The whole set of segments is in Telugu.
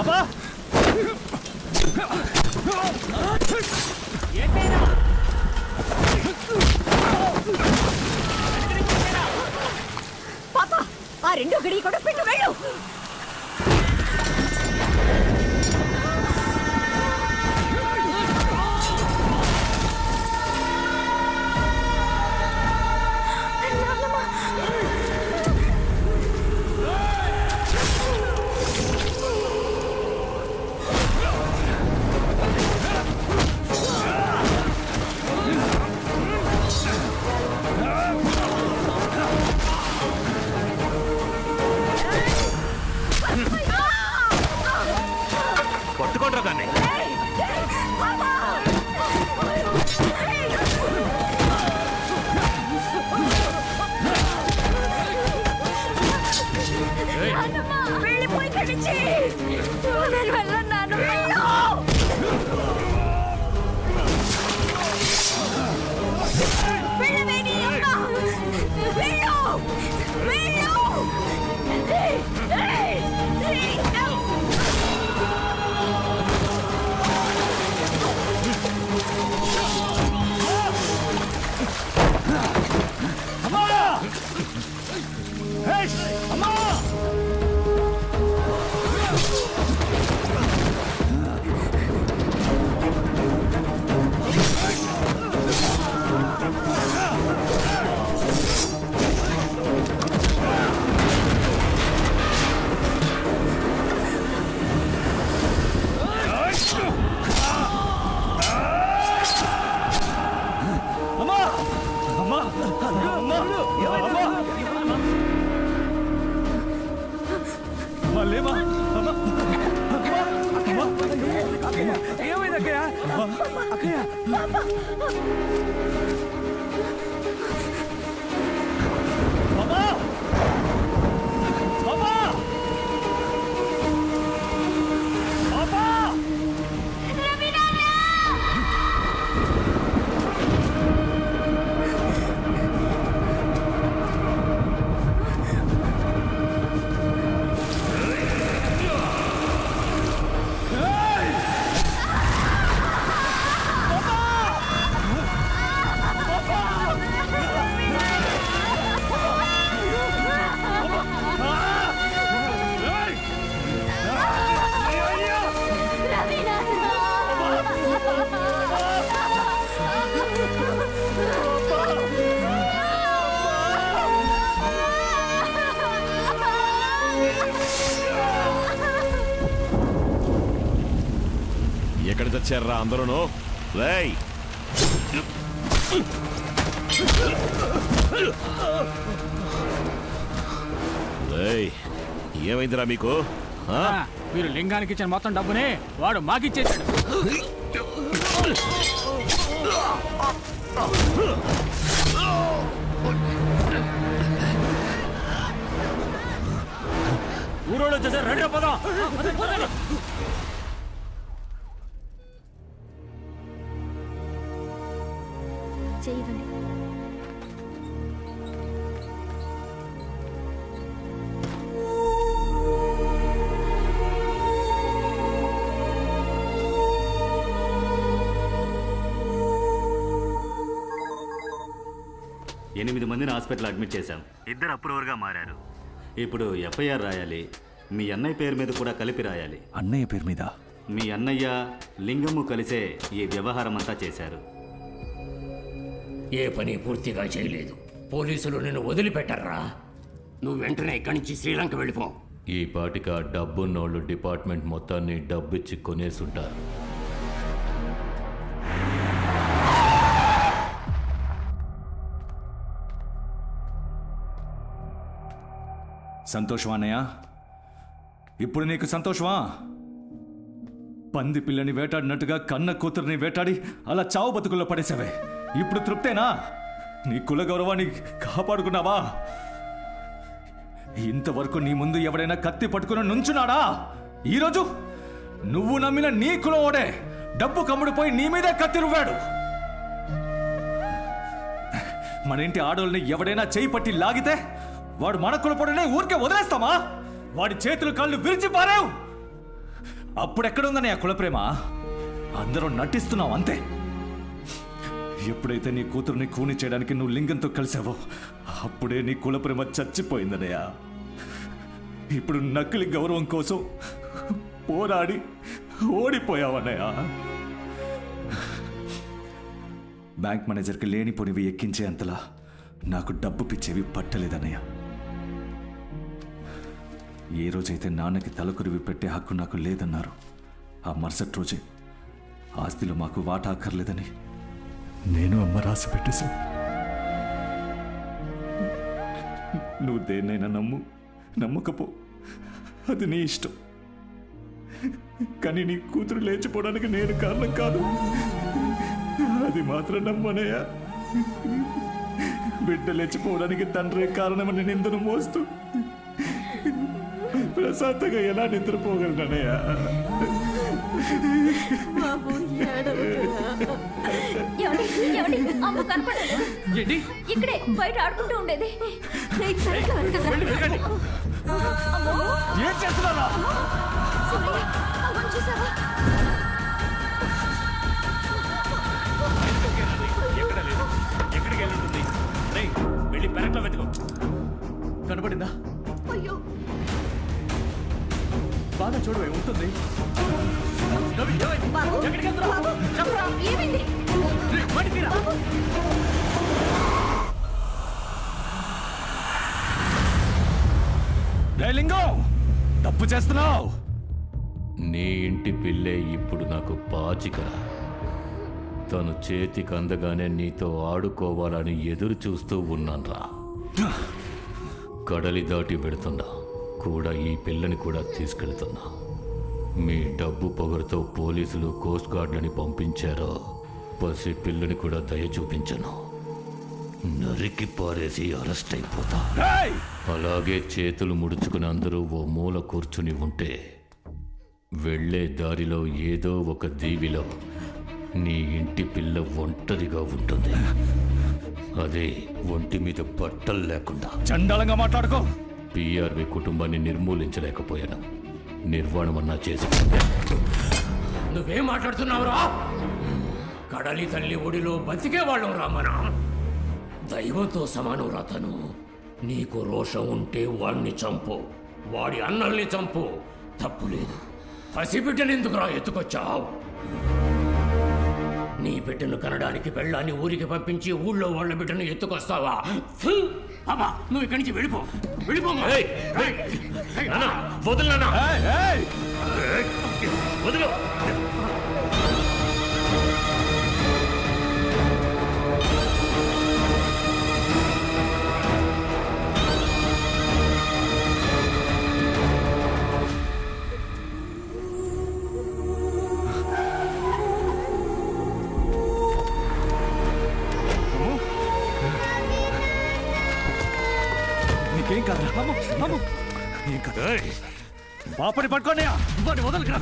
పాపా పాపా ఆ రెండో గడి కూడా పెట్టు వెళ్ళు. పట్టుకోండి దాన్ని. వెళ్ళిపోయి కడిచి వెళ్ళన్నాను. వెళ్ళవేని అమ్మ వెళ్ళు వెళ్ళు. ఏమైంది అక్కయ్య? ఎక్కడ తెచ్చారా అందరూ? రేయ్ రేయ్ ఏమైందిరా మీకు? మీరు లింగానికి ఇచ్చిన మొత్తం డబ్బుని వాడు మాకిచ్చేసాడు. ఊరోళ్ళు వచ్చేసారు, రెడీ పోదాం. చేయవండి. 8 మందిని హాస్పిటల్ అడ్మిట్ చేశాం. 2 అప్రూవర్గా మారారు. ఇప్పుడు ఎఫ్ఐఆర్ రాయాలి. మీ అన్నయ్య పేరు మీద కూడా కలిపి రాయాలి. అన్నయ్య పేరు మీద? మీ అన్నయ్య లింగము కలిసే ఈ వ్యవహారం అంతా చేశారు. ఏ పని పూర్తిగా చేయలేదు. పోలీసులు నిన్ను వదిలిపెట్టర్రా. నువ్వు వెంటనే ఇక్కడి నుంచి శ్రీలంక వెళ్ళిపో. ఈ పాటికి ఆ డబ్బున్నోళ్ళు డిపార్ట్మెంట్ మొత్తాన్ని డబ్బిచ్చి కొనేసుంటారు. సంతోషమా అన్నయ్య? ఇప్పుడు నీకు సంతోషమా? పంది పిల్లని వేటాడినట్టుగా కన్న కూతురిని వేటాడి అలా చావు బతుకుల్లో పడేసావే. ఇప్పుడు తృప్తేనా? నీ కుల గౌరవాన్ని కాపాడుకున్నావా? ఇంతవరకు నీ ముందు ఎవడైనా కత్తి పట్టుకుని నుంచున్నాడా? ఈరోజు నువ్వు నమ్మిన నీ కులవాడే డబ్బు కమ్ముడిపోయి నీ మీదే కత్తి రువ్వాడు. మన ఇంటి ఆడోళ్ళని ఎవడైనా చేయి పట్టి లాగితే వాడు మన కులపొడనే ఊరికే వదిలేస్తామా? వాడి చేతులు కాళ్ళు విరిచి పారావు. అప్పుడెక్కడుందన్నయ్య కుల ప్రేమ? అందరూ నటిస్తున్నావు అంతే. ఎప్పుడైతే నీ కూతురుని కూని చేయడానికి నువ్వు లింగంతో కలిసావో అప్పుడే నీ కుల ప్రేమ చచ్చిపోయిందన్నయ్య. ఇప్పుడు నకిలీ గౌరవం కోసం పోరాడి ఓడిపోయావన్నయ్య. బ్యాంక్ మేనేజర్కి లేనిపోనివి ఎక్కించే అంతలా నాకు డబ్బు పిచ్చేవి పట్టలేదన్నయ్య. ఏ రోజైతే నాన్నకి తలకురివి పెట్టే హక్కు నాకు లేదన్నారు, ఆ మరుసటి రోజే ఆస్తిలో మాకు వాటా అక్కర్లేదని నేను అమ్మ రాసి పెట్టేశాను. నువ్వు దేన్నైనా నమ్ము, నమ్మకపో, అది నీ ఇష్టం. కానీ నీ కూతురు లేచిపోవడానికి నేను కారణం కాదు. అది మాత్రం నమ్మనయ్యా. బిడ్డ లేచిపోవడానికి తండ్రి కారణమని నిందను మోస్తూ ప్రశాంతంగా ఎలా నిద్రపోగలనయ్యా? అమ్మ కనపడదు. ఇక్కడే బయట ఆడుకుంటూ ఉండేది. ఏం చేస్తున్నారా? చూసావా? ఎక్కడికి వెళ్ళుంటుంది? వెళ్ళి పెరట్లో వెతుకో. కనపడిందా? అయ్యో, బాగా చూడవే, ఉంటుంది. ఏమైంది? లింగం, తప్పు చేస్తున్నావు. నీ ఇంటి పిల్లే ఇప్పుడు నాకు పాచికరా. తను చేతికి అందగానే నీతో ఆడుకోవాలని ఎదురు చూస్తూ ఉన్నాన్రా. కడలి దాటి వెడుతున్నా కూడా ఈ పిల్లని కూడా తీసుకెళ్తున్నా. మీ డబ్బు పొగరుతో పోలీసులు కోస్ట్ గార్డులని పంపించారో పసి పిల్లని కూడా దయ చూపించను. నరికి పారేసి అరెస్ట్ అయిపోతా. అలాగే చేతులు ముడుచుకుని అందరూ ఓ మూల కూర్చుని ఉంటే వెళ్ళే దారిలో ఏదో ఒక దీవిలో నీ ఇంటి పిల్ల ఒంటరిగా ఉంటుంది. అదే ఒంటి మీద బట్టలు లేకుండా. చండాలంగా మాట్లాడుకో. పిఆర్వి కుటుంబాన్ని నిర్మూలించలేకపోయాను, నిర్వాణమన్నా చేసి. నువ్వేం మాట్లాడుతున్నావురా? కడలి తల్లి ఒడిలో బతికేవాళ్ళం రామన. దైవంతో సమానం రా తను. నీకు రోషం ఉంటే వాడిని చంపు, వాడి అన్నల్ని చంపు, తప్పు లేదు. పసిబిడ్డని ఎందుకురా ఎత్తుకొచ్చావు? నీ బిడ్డను కనడానికి పెళ్ళాన్ని ఊరికి పంపించి ఊళ్ళో వాళ్ళ బిడ్డను ఎత్తుకొస్తావా? అబ్బా, నువ్వు ఇక్కడి నుంచి వెళ్ళిపో, వెళ్ళిపో. వదులు, వదులు. నీకేం కాదు. ఏం కాదు. పాపని పట్టుకోండి. వాడిని వదలకురా.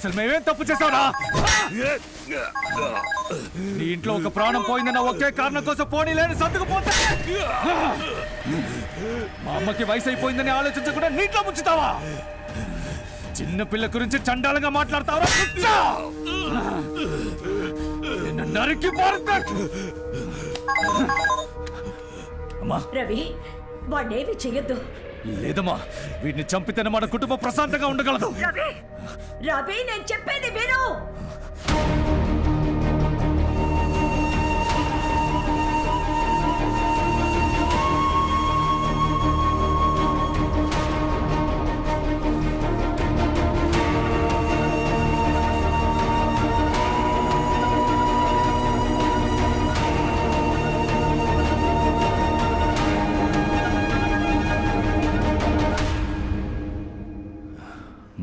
అసలు మేమేం తప్పు చేసావురా? నీ ఇంట్లో ఒక ప్రాణం పోయిందన్న ఒకే కారణం కోసం పోనీ లేని సర్దుకుపోతే మా అమ్మకి వయసు అయిపోయిందని ఆలోచించకుండా నీటిలో ముంచుతావా? చిన్న పిల్ల గురించి చండాలంగా మాట్లాడతావరా? నిన్ను నరికి పారుతా. అమ్మా రవి వాడినేమి చెయ్యొద్దు. లేదమ్మా, వీడిని చంపితేనే మన కుటుంబం ప్రశాంతంగా ఉండగలదు. రవి నేను చెప్పేది విను.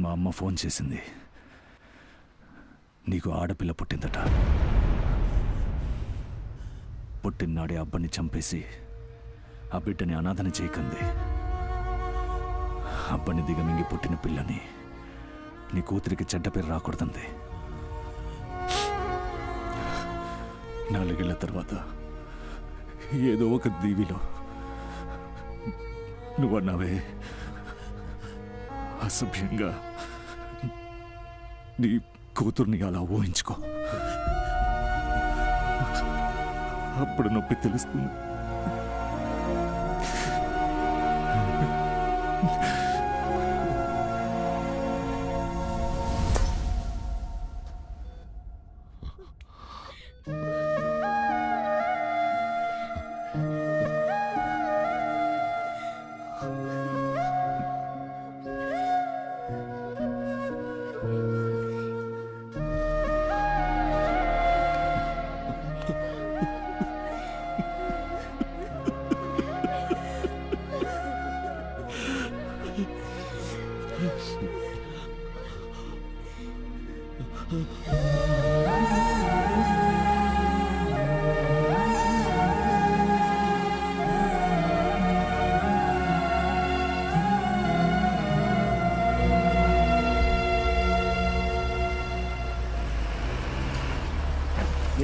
మా అమ్మ ఫోన్ చేసింది. నీకు ఆడపిల్ల పుట్టిందట. పుట్టినాడే అబ్బని చంపేసి ఆ బిడ్డని అనాథని చేయకంది. అబ్బని దిగమింగి పుట్టిన పిల్లని నీ కూతురికి చెడ్డ పేరు రాకూడదంది. 4 ఏళ్ల తర్వాత ఏదో ఒక దీవిలో నువ్వన్నావే, అసభ్యంగా నీ కూతుర్ని అలా ఊహించుకో, అప్పుడు నొప్పి తెలుస్తుంది.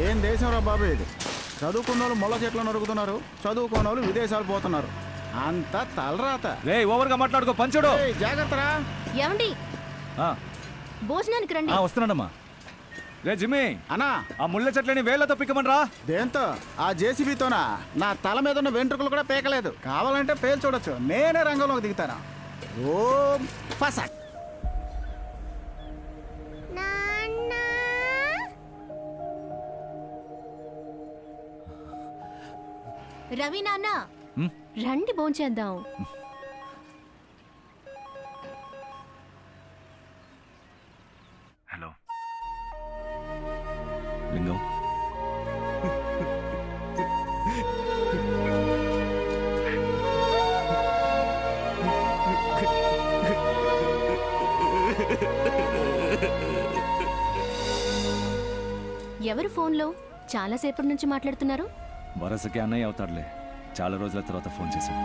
ఏం దేశంరా బాబు ఇది? చదువుకున్న వాళ్ళు ముళ్ళ చెట్లు నరుకుతున్నారు, చదువుకున్న వాళ్ళు విదేశాలు పోతున్నారు. అంత తలరాత. రే ఓవర్గా మాట్లాడుకో, పంచుడు. జాగ్రత్తరా. ఏమండి భోజనానికి రండి. వస్తున్నానమ్మా. రే జిమ్మి అన్నా, ఆ ముళ్ళ చెట్లని వేళ్లతో పిక్కమనరా. దేంతో? ఆ జేసీబీతోనా? నా తల మీద ఉన్న వెంట్రుకలు కూడా పేకలేదు. కావాలంటే పేలు చూడొచ్చు, నేనే రంగంలోకి దిగుతాను. ఓం ఫసక్. రవి నాన్న రండి భోంచేద్దాం. హలో లింగం, ఎవరు ఫోన్లో చాలాసేపటి నుంచి మాట్లాడుతున్నారు? వరసకి అన్నయ్య అవుతాడులే. చాలా రోజుల తర్వాత ఫోన్ చేశాడు.